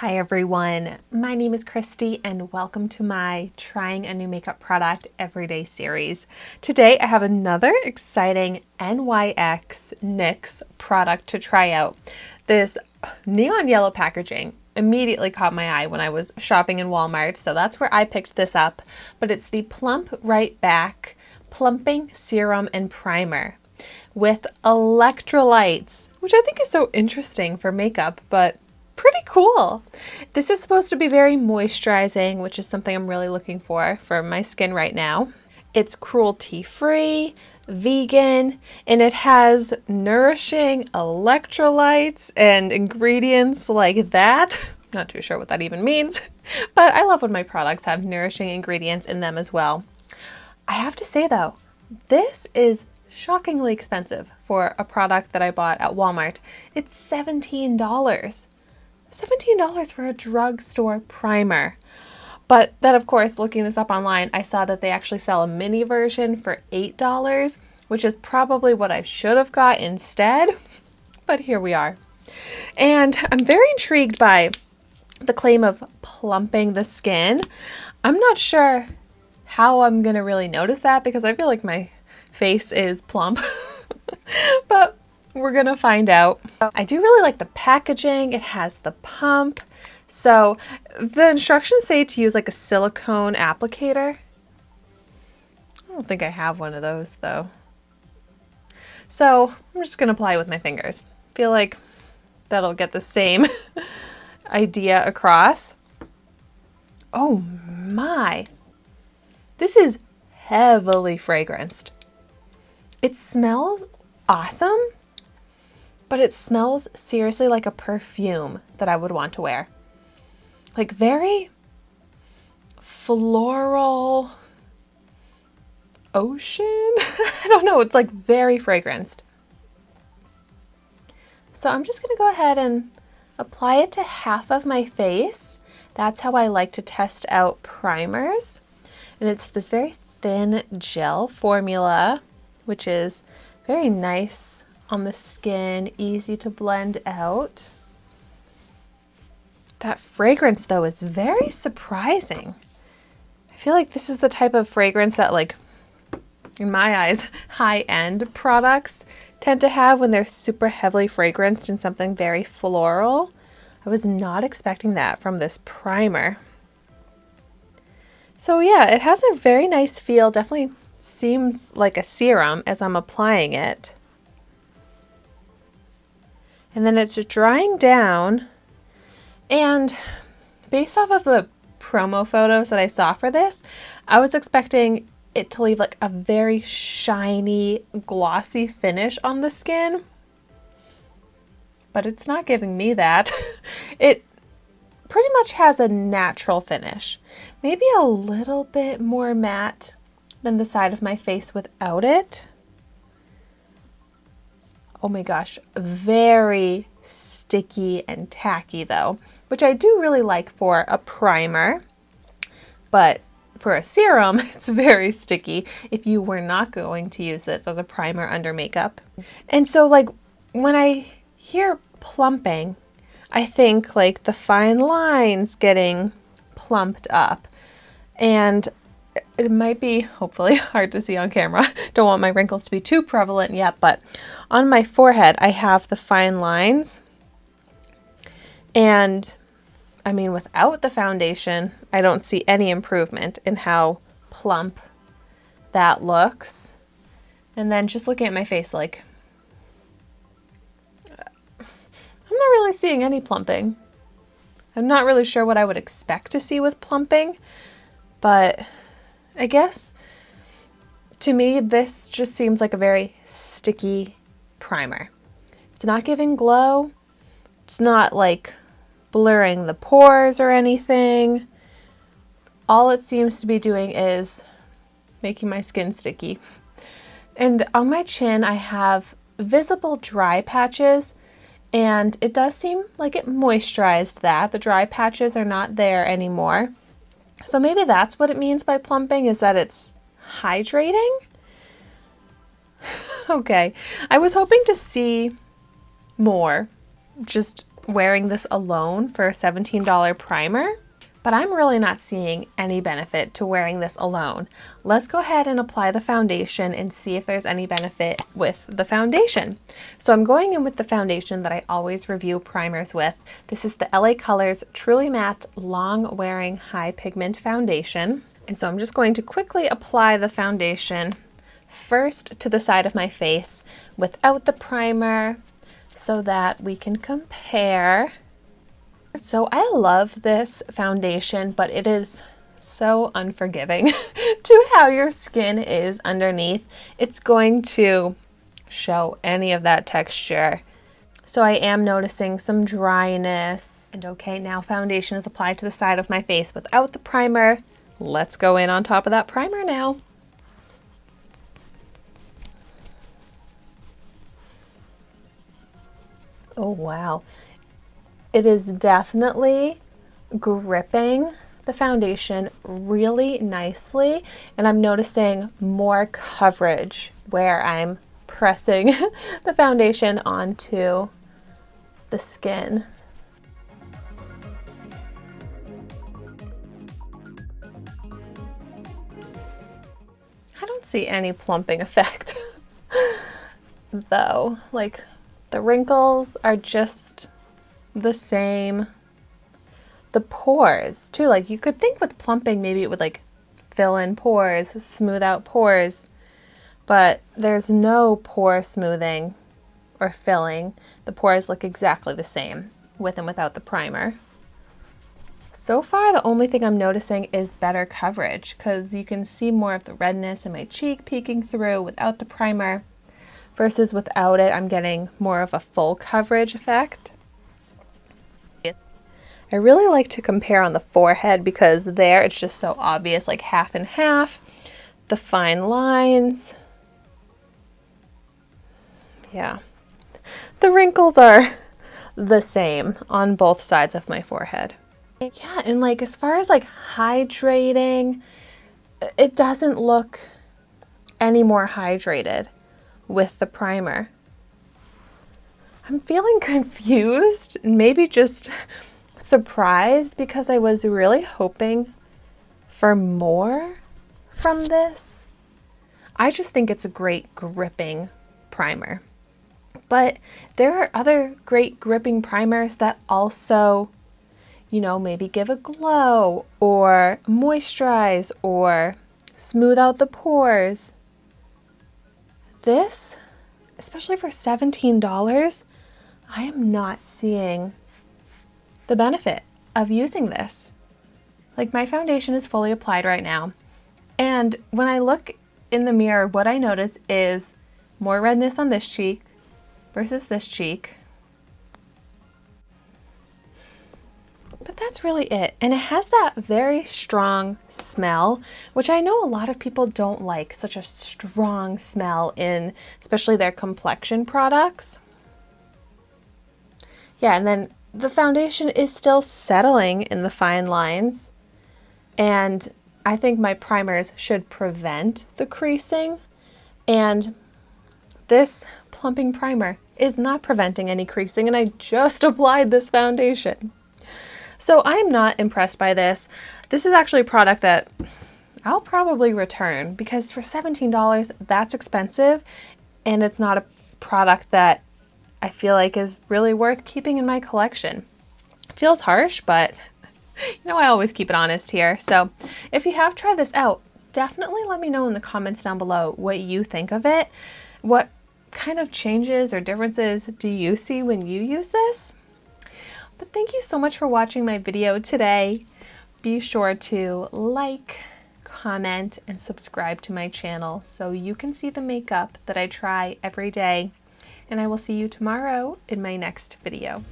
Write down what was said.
Hi everyone, my name is Christy and welcome to my Trying a New Makeup Product Everyday series. Today I have another exciting NYX product to try out. This neon yellow packaging immediately caught my eye when I was shopping in Walmart, so that's where I picked this up. But it's the Plump Right Back Plumping Serum and Primer with electrolytes, which I think is so interesting for makeup, but pretty cool. This is supposed to be very moisturizing, which is something I'm really looking for my skin right now. It's cruelty-free, vegan, and it has nourishing electrolytes and ingredients like that. Not too sure what that even means, but I love when my products have nourishing ingredients in them as well. I have to say though, this is shockingly expensive for a product that I bought at Walmart. It's $17. $17 for a drugstore primer. But then, of course, looking this up online, I saw that they actually sell a mini version for $8, which is probably what I should have got instead. But here we are. And I'm very intrigued by the claim of plumping the skin. I'm not sure how I'm going to really notice that because I feel like my face is plump. But we're gonna find out. I do really like the packaging. It has the pump. So the instructions say to use like a silicone applicator. I don't think I have one of those though. So I'm just gonna apply it with my fingers. Feel like that'll get the same idea across. Oh my. This is heavily fragranced. It smells awesome. But it smells seriously like a perfume that I would want to wear. Like very floral ocean? I don't know, it's like very fragranced. So I'm just gonna go ahead and apply it to half of my face. That's how I like to test out primers. And it's this very thin gel formula, which is very nice on the skin, easy to blend out. That fragrance though is very surprising. I feel like this is the type of fragrance that, like, in my eyes, high-end products tend to have when they're super heavily fragranced in something very floral. I was not expecting that from this primer. So yeah, it has a very nice feel, definitely seems like a serum as I'm applying it. And then it's drying down, and based off of the promo photos that I saw for this, I was expecting it to leave like a very shiny, glossy finish on the skin, but it's not giving me that. It pretty much has a natural finish, maybe a little bit more matte than the side of my face without it. Oh my gosh, very sticky and tacky though, which I do really like for a primer, but for a serum, it's very sticky if you were not going to use this as a primer under makeup. And so like when I hear plumping, I think like the fine lines getting plumped up, and it might be, hopefully, hard to see on camera. Don't want my wrinkles to be too prevalent yet, but on my forehead, I have the fine lines. And, I mean, without the foundation, I don't see any improvement in how plump that looks. And then just looking at my face, like, I'm not really seeing any plumping. I'm not really sure what I would expect to see with plumping, but I guess to me, this just seems like a very sticky primer. It's not giving glow. It's not like blurring the pores or anything. All it seems to be doing is making my skin sticky. And on my chin, I have visible dry patches, and it does seem like it moisturized that. The dry patches are not there anymore. So maybe that's what it means by plumping, is that it's hydrating? Okay, I was hoping to see more just wearing this alone for a $17 primer, but I'm really not seeing any benefit to wearing this alone. Let's go ahead and apply the foundation and see if there's any benefit with the foundation. So I'm going in with the foundation that I always review primers with. This is the LA Colors Truly Matte Long Wearing High Pigment Foundation. And so I'm just going to quickly apply the foundation first to the side of my face without the primer so that we can compare. So I love this foundation, but it is so unforgiving to how your skin is underneath. It's going to show any of that texture. So I am noticing some dryness. And okay, now foundation is applied to the side of my face without the primer. Let's go in on top of that primer now. Oh wow. It is definitely gripping the foundation really nicely, and I'm noticing more coverage where I'm pressing the foundation onto the skin. I don't see any plumping effect though. Like, the wrinkles are just the same. The pores too, like you could think with plumping maybe it would like fill in pores, smooth out pores, but there's no pore smoothing or filling. The pores look exactly the same with and without the primer. So far the only thing I'm noticing is better coverage, because you can see more of the redness in my cheek peeking through without the primer versus without it. I'm getting more of a full coverage effect. I really like to compare on the forehead because there it's just so obvious, like half and half, the fine lines. Yeah, the wrinkles are the same on both sides of my forehead. Yeah, and like as far as like hydrating, it doesn't look any more hydrated with the primer. I'm feeling confused, maybe just surprised, because I was really hoping for more from this. I just think it's a great gripping primer. But there are other great gripping primers that also, you know, maybe give a glow or moisturize or smooth out the pores. This, especially for $17, I am not seeing the benefit of using this. Like, my foundation is fully applied right now, and when I look in the mirror, what I notice is more redness on this cheek versus this cheek. But that's really it. And it has that very strong smell, which I know a lot of people don't like, such a strong smell in especially their complexion products. Yeah, and then the foundation is still settling in the fine lines, and I think my primers should prevent the creasing, and this plumping primer is not preventing any creasing, and I just applied this foundation. So I'm not impressed by this. This is actually a product that I'll probably return, because for $17, that's expensive, and it's not a product that I feel like is really worth keeping in my collection. It feels harsh, but you know, I always keep it honest here. So if you have tried this out, definitely let me know in the comments down below what you think of it. What kind of changes or differences do you see when you use this? But thank you so much for watching my video today. Be sure to like, comment, and subscribe to my channel so you can see the makeup that I try every day. And I will see you tomorrow in my next video.